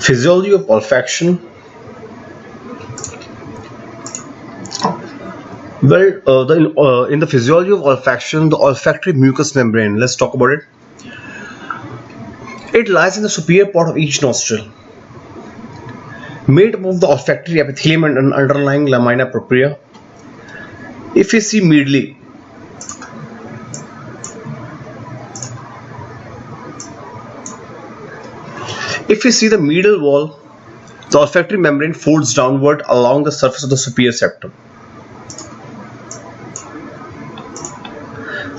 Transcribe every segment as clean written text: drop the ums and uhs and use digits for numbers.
Physiology of olfaction. Well, in the physiology of olfaction, the olfactory mucous membrane, let's talk about it. It lies in the superior part of each nostril, made up of the olfactory epithelium and an underlying lamina propria. If you see medially, the medial wall, the olfactory membrane folds downward along the surface of the superior septum.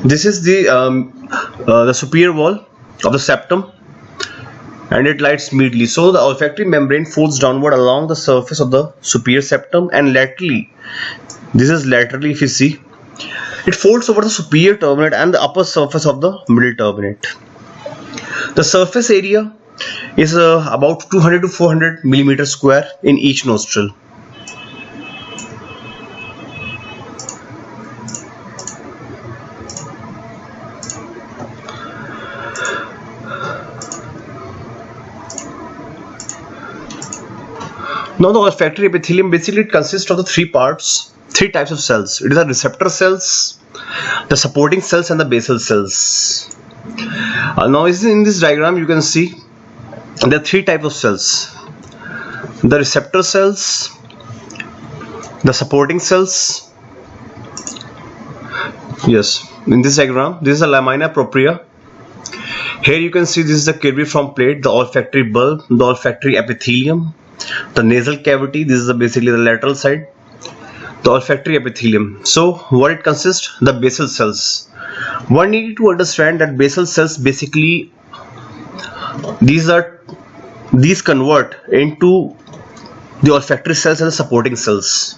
This is the superior wall of the septum, and it lies medially. So the olfactory membrane folds downward along the surface of the superior septum, and laterally, this is laterally, if you see, it folds over the superior turbinate and the upper surface of the middle turbinate. The surface area is about 200 to 400 millimeter square in each nostril. Now the olfactory epithelium basically consists of the three types of cells. It is the receptor cells, the supporting cells, and the basal cells. Now in this diagram you can see there are three types of cells: the receptor cells, the supporting cells. Yes, in this diagram this is the lamina propria. Here you can see this is the cribriform plate, the olfactory bulb, the olfactory epithelium, the nasal cavity. This is basically the lateral side, the olfactory epithelium. So what it consists? The basal cells. One need to understand that basal cells basically these convert into the olfactory cells and the supporting cells.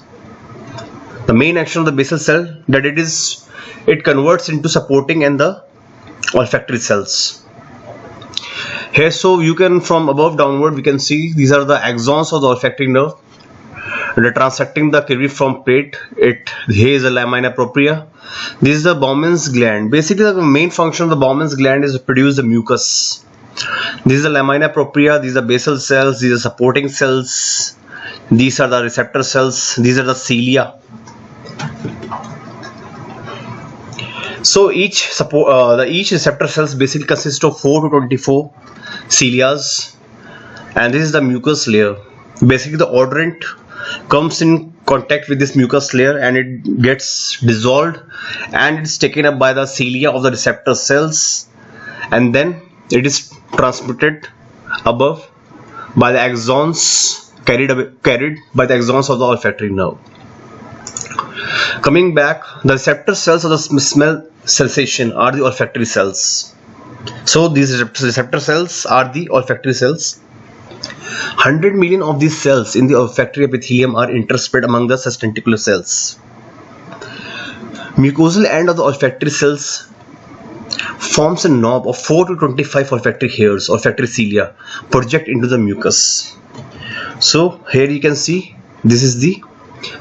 The main action of the basal cell that it converts into supporting and the olfactory cells. Here, so you can, from above downward, we can see these are the axons of the olfactory nerve. They're transecting the cribriform plate. Here is the lamina propria. This is the Bowman's gland. Basically, the main function of the Bowman's gland is to produce the mucus. This is the lamina propria. These are basal cells. These are supporting cells. These are the receptor cells. These are the cilia. So each receptor cells basically consists of 4 to 24 cilias, and this is the mucus layer. Basically, the odorant comes in contact with this mucus layer and it gets dissolved and it's taken up by the cilia of the receptor cells, and then it is transmitted above by the axons, carried by the axons of the olfactory nerve. Coming back, the receptor cells of the smell sensation are the olfactory cells. So these receptor cells are the olfactory cells. 100 million of these cells in the olfactory epithelium are interspread among the sustentacular cells. Mucosal end of the olfactory cells forms a knob of 4 to 25 olfactory hairs, olfactory cilia, project into the mucus. So here you can see this is the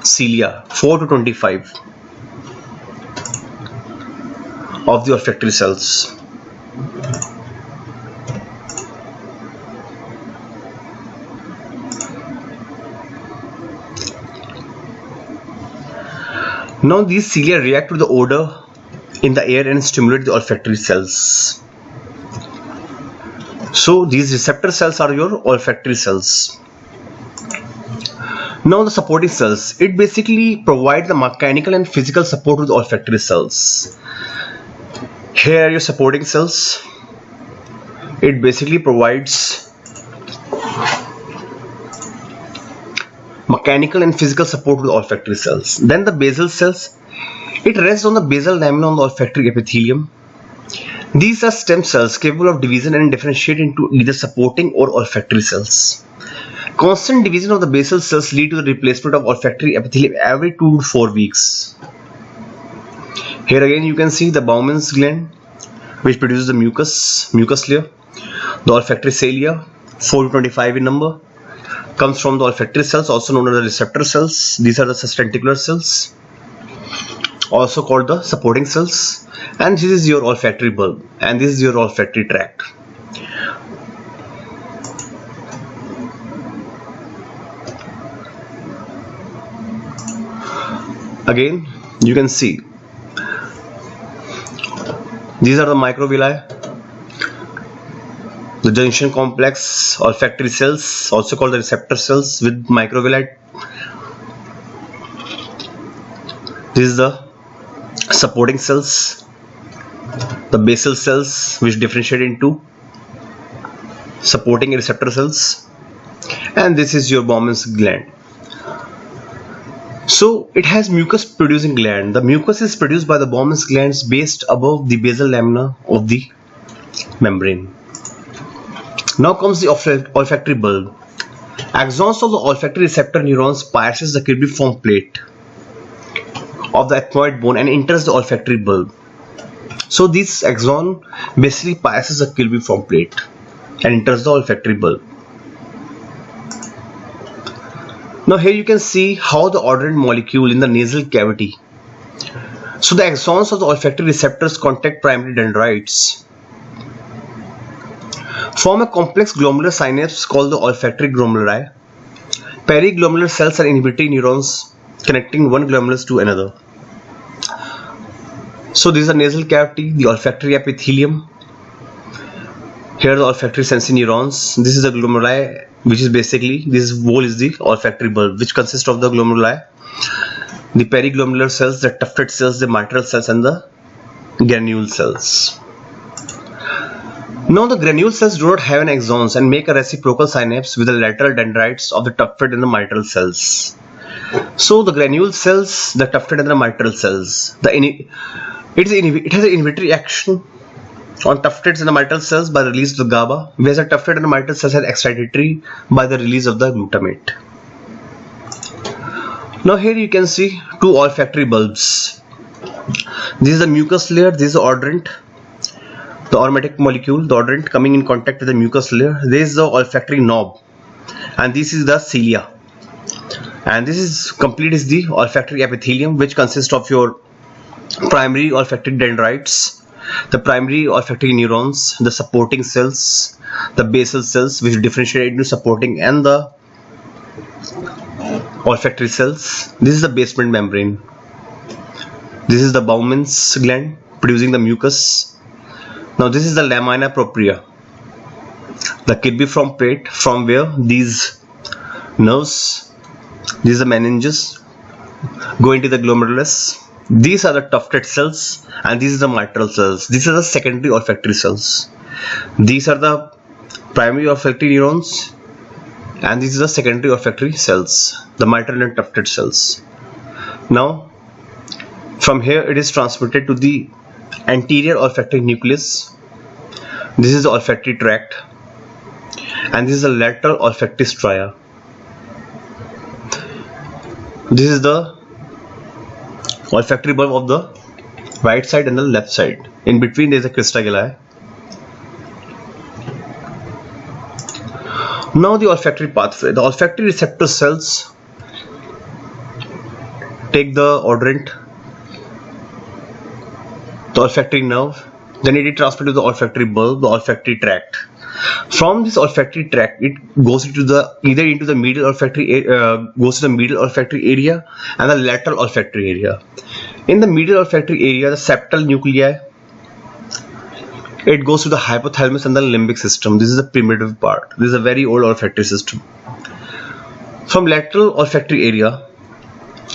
cilia, 4 to 25 of the olfactory cells. Now these cilia react to the odor in the air and stimulate the olfactory cells. So these receptor cells are your olfactory cells. Now the supporting cells, it basically provides the mechanical and physical support to the olfactory cells. Here are your supporting cells. It basically provides mechanical and physical support to the olfactory cells. Then the basal cells, it rests on the basal lamina on the olfactory epithelium. These are stem cells capable of division and differentiate into either supporting or olfactory cells. Constant division of the basal cells lead to the replacement of olfactory epithelium every 2 to 4 weeks. Here again you can see the Bowman's gland, which produces the mucus layer. The olfactory cilia, 4 to 25 in number, comes from the olfactory cells, also known as the receptor cells. These are the sustentacular cells, also called the supporting cells. And this is your olfactory bulb, and this is your olfactory tract. Again, you can see these are the microvilli, the junction complex olfactory cells, also called the receptor cells with microvilli. This is the supporting cells, the basal cells which differentiate into supporting receptor cells, and this is your Bowman's gland. So it has mucus producing gland. The mucus is produced by the Bowman's glands based above the basal lamina of the membrane. Now comes the olfactory bulb. Axons of the olfactory receptor neurons pierces the cubiform plate of the ethmoid bone and enters the olfactory bulb. So this axon basically pierces the cubiform plate and enters the olfactory bulb. Now here you can see how the odorant molecule in the nasal cavity. So the axons of the olfactory receptors contact primary dendrites, form a complex glomerular synapse called the olfactory glomeruli. Periglomerular cells are inhibitory neurons connecting one glomerulus to another. So this is the nasal cavity, the olfactory epithelium. Here are the olfactory sensory neurons. This is the glomeruli, which is basically, this wall is the olfactory bulb, which consists of the glomeruli, the periglomerular cells, the tufted cells, the mitral cells, and the granule cells. Now the granule cells do not have an axons and make a reciprocal synapse with the lateral dendrites of the tufted and the mitral cells. So the granule cells, the tufted and the mitral cells, it has an inhibitory action on tufted and the mitral cells by the release of the GABA, whereas the tufted and the mitral cells are excitatory by the release of the glutamate. Now here you can see two olfactory bulbs. This is the mucus layer, this is the odorant, the aromatic molecule, the odorant coming in contact with the mucus layer. This is the olfactory knob, and this is the cilia. And this is the olfactory epithelium, which consists of your primary olfactory dendrites, the primary olfactory neurons, the supporting cells, the basal cells which differentiate into supporting, and the olfactory cells. This is the basement membrane. This is the Bowman's gland producing the mucus. Now this is the lamina propria, the cubiform plate from where these nerves, these are the meninges, go into the glomerulus. These are the tufted cells, and these are the mitral cells. These are the secondary olfactory cells. These are the primary olfactory neurons, and these are the secondary olfactory cells, the mitral and tufted cells. Now from here it is transmitted to the anterior olfactory nucleus. This is the olfactory tract, and this is the lateral olfactory stria. This is the olfactory bulb of the right side and the left side. In between there is a crista galli. Now the olfactory pathway. The olfactory receptor cells take the odorant, the olfactory nerve, then it is transferred to the olfactory bulb, the olfactory tract. From this olfactory tract, it goes into the medial olfactory area and the lateral olfactory area. In the medial olfactory area, the septal nuclei, it goes to the hypothalamus and the limbic system. This is the primitive part. This is a very old olfactory system. From lateral olfactory area,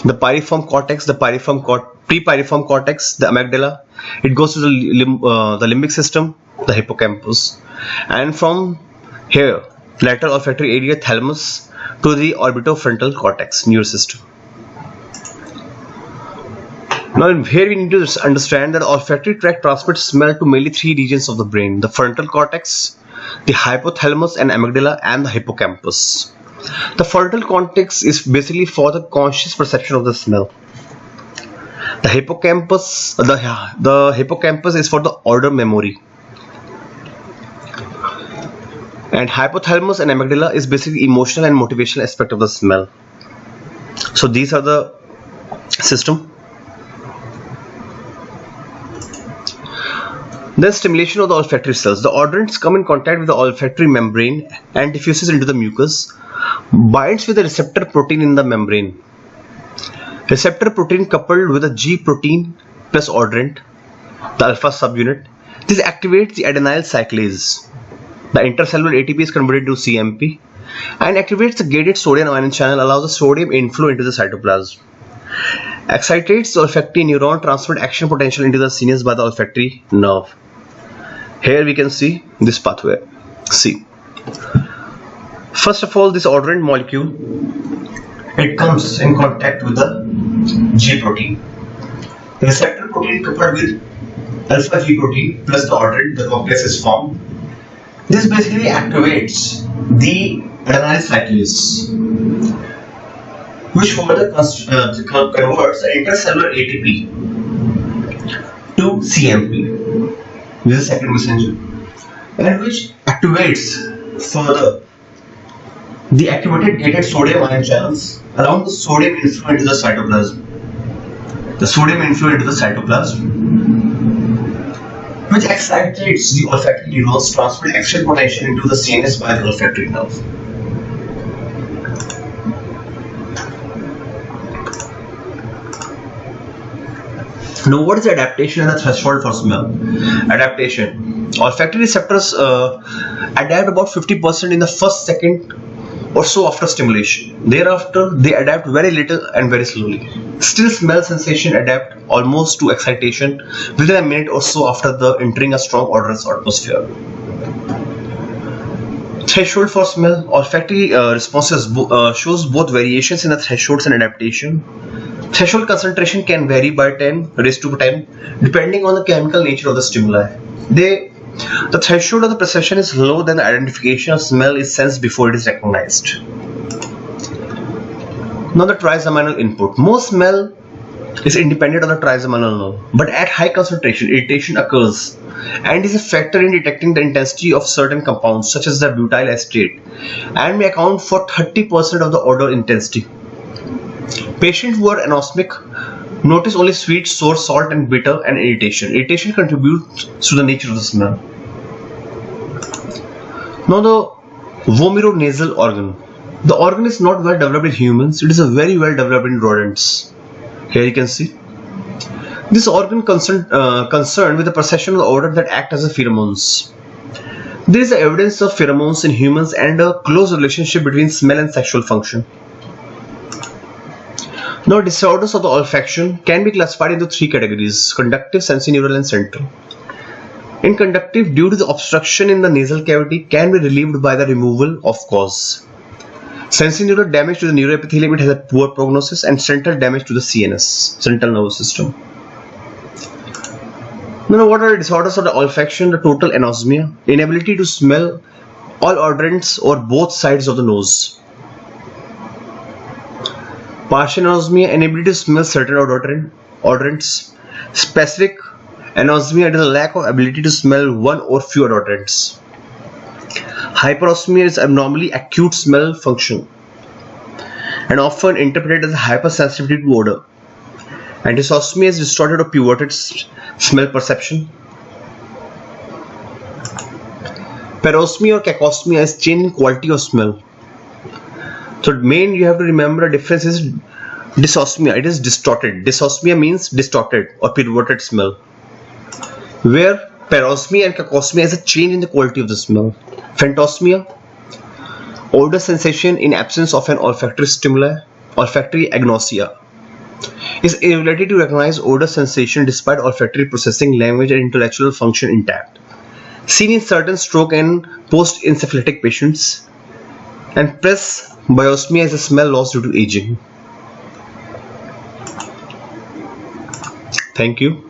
the piriform cortex, prepiriform cortex, the amygdala, it goes to the limbic system, the hippocampus, and from here lateral olfactory area, thalamus, to the orbitofrontal cortex, nervous system. Now here we need to understand that the olfactory tract transmits smell to mainly three regions of the brain: the frontal cortex, the hypothalamus and amygdala, and the hippocampus. The frontal cortex is basically for the conscious perception of the smell. The hippocampus, is for the odor memory, and hypothalamus and amygdala is basically emotional and motivational aspect of the smell. So these are the system. Then stimulation of the olfactory cells. The odorants come in contact with the olfactory membrane and diffuses into the mucus, binds with the receptor protein in the membrane, Receptor protein coupled with a G protein plus odorant, the alpha subunit. This activates the adenyl cyclase. The intercellular ATP is converted to CMP and activates the gated sodium ion channel, allows the sodium inflow into the cytoplasm. Excites the olfactory neuron, transferred action potential into the sinus by the olfactory nerve. Here we can see this pathway. See. First of all, this odorant molecule, it comes in contact with the G protein. The receptor protein coupled with alpha G protein plus the odorant, the complex is formed. This basically activates the adenyl cyclase, which further converts the intercellular ATP to CMP, which is the second messenger, and which activates further the activated gated sodium ion channels, allowing the sodium inflow into the cytoplasm. The sodium inflow into the cytoplasm, which excites the olfactory neurons, transferring action potential into the CNS by the olfactory nerve. Now, what is adaptation and the threshold for smell? Adaptation. Olfactory receptors adapt about 50% in the first second or so after stimulation. Thereafter, they adapt very little and very slowly. Still, smell sensation adapt almost to excitation within a minute or so after the entering a strong odorous atmosphere. Threshold for smell. Olfactory responses shows both variations in the thresholds and adaptation. Threshold concentration can vary by 10 raised to 10 depending on the chemical nature of the stimuli. The threshold of the perception is low, then the identification of smell is sensed before it is recognized. Now the trigeminal input. Most smell is independent of the trigeminal nerve, but at high concentration, irritation occurs and is a factor in detecting the intensity of certain compounds such as the butyl acetate and may account for 30% of the odor intensity. Patients who are anosmic notice only sweet, sour, salt and bitter and irritation. Irritation contributes to the nature of the smell. Now the vomeronasal organ. The organ is not well developed in humans. It is very well developed in rodents. Here you can see. This organ concerned with the perception of the odor that act as a pheromones. There is evidence of pheromones in humans and a close relationship between smell and sexual function. Now, disorders of the olfaction can be classified into three categories: conductive, sensorineural and central. In conductive, due to the obstruction in the nasal cavity, can be relieved by the removal of cause. Sensorineural damage to the neuroepithelium, it has a poor prognosis, and central damage to the CNS, central nervous system. Now, what are the disorders of the olfaction? The total anosmia, inability to smell all odorants or both sides of the nose. Partial anosmia, inability to smell certain odorants. Specific anosmia, it is a lack of ability to smell one or few odorants. Hyperosmia is abnormally acute smell function and often interpreted as hypersensitivity to odor. And dysosmia is distorted or pivoted smell perception. Parosmia or cacosmia is change in quality of smell. So main you have to remember the difference is dysosmia, it is distorted. Dysosmia means distorted or pivoted smell, where parosmia and cacosmia is a change in the quality of the smell. Phantosmia, odor sensation in absence of an olfactory stimuli. Olfactory agnosia is inability to recognize odor sensation despite olfactory processing, language and intellectual function intact. Seen in certain stroke and post-encephalitic patients. And presbyosmia is a smell loss due to aging. Thank you.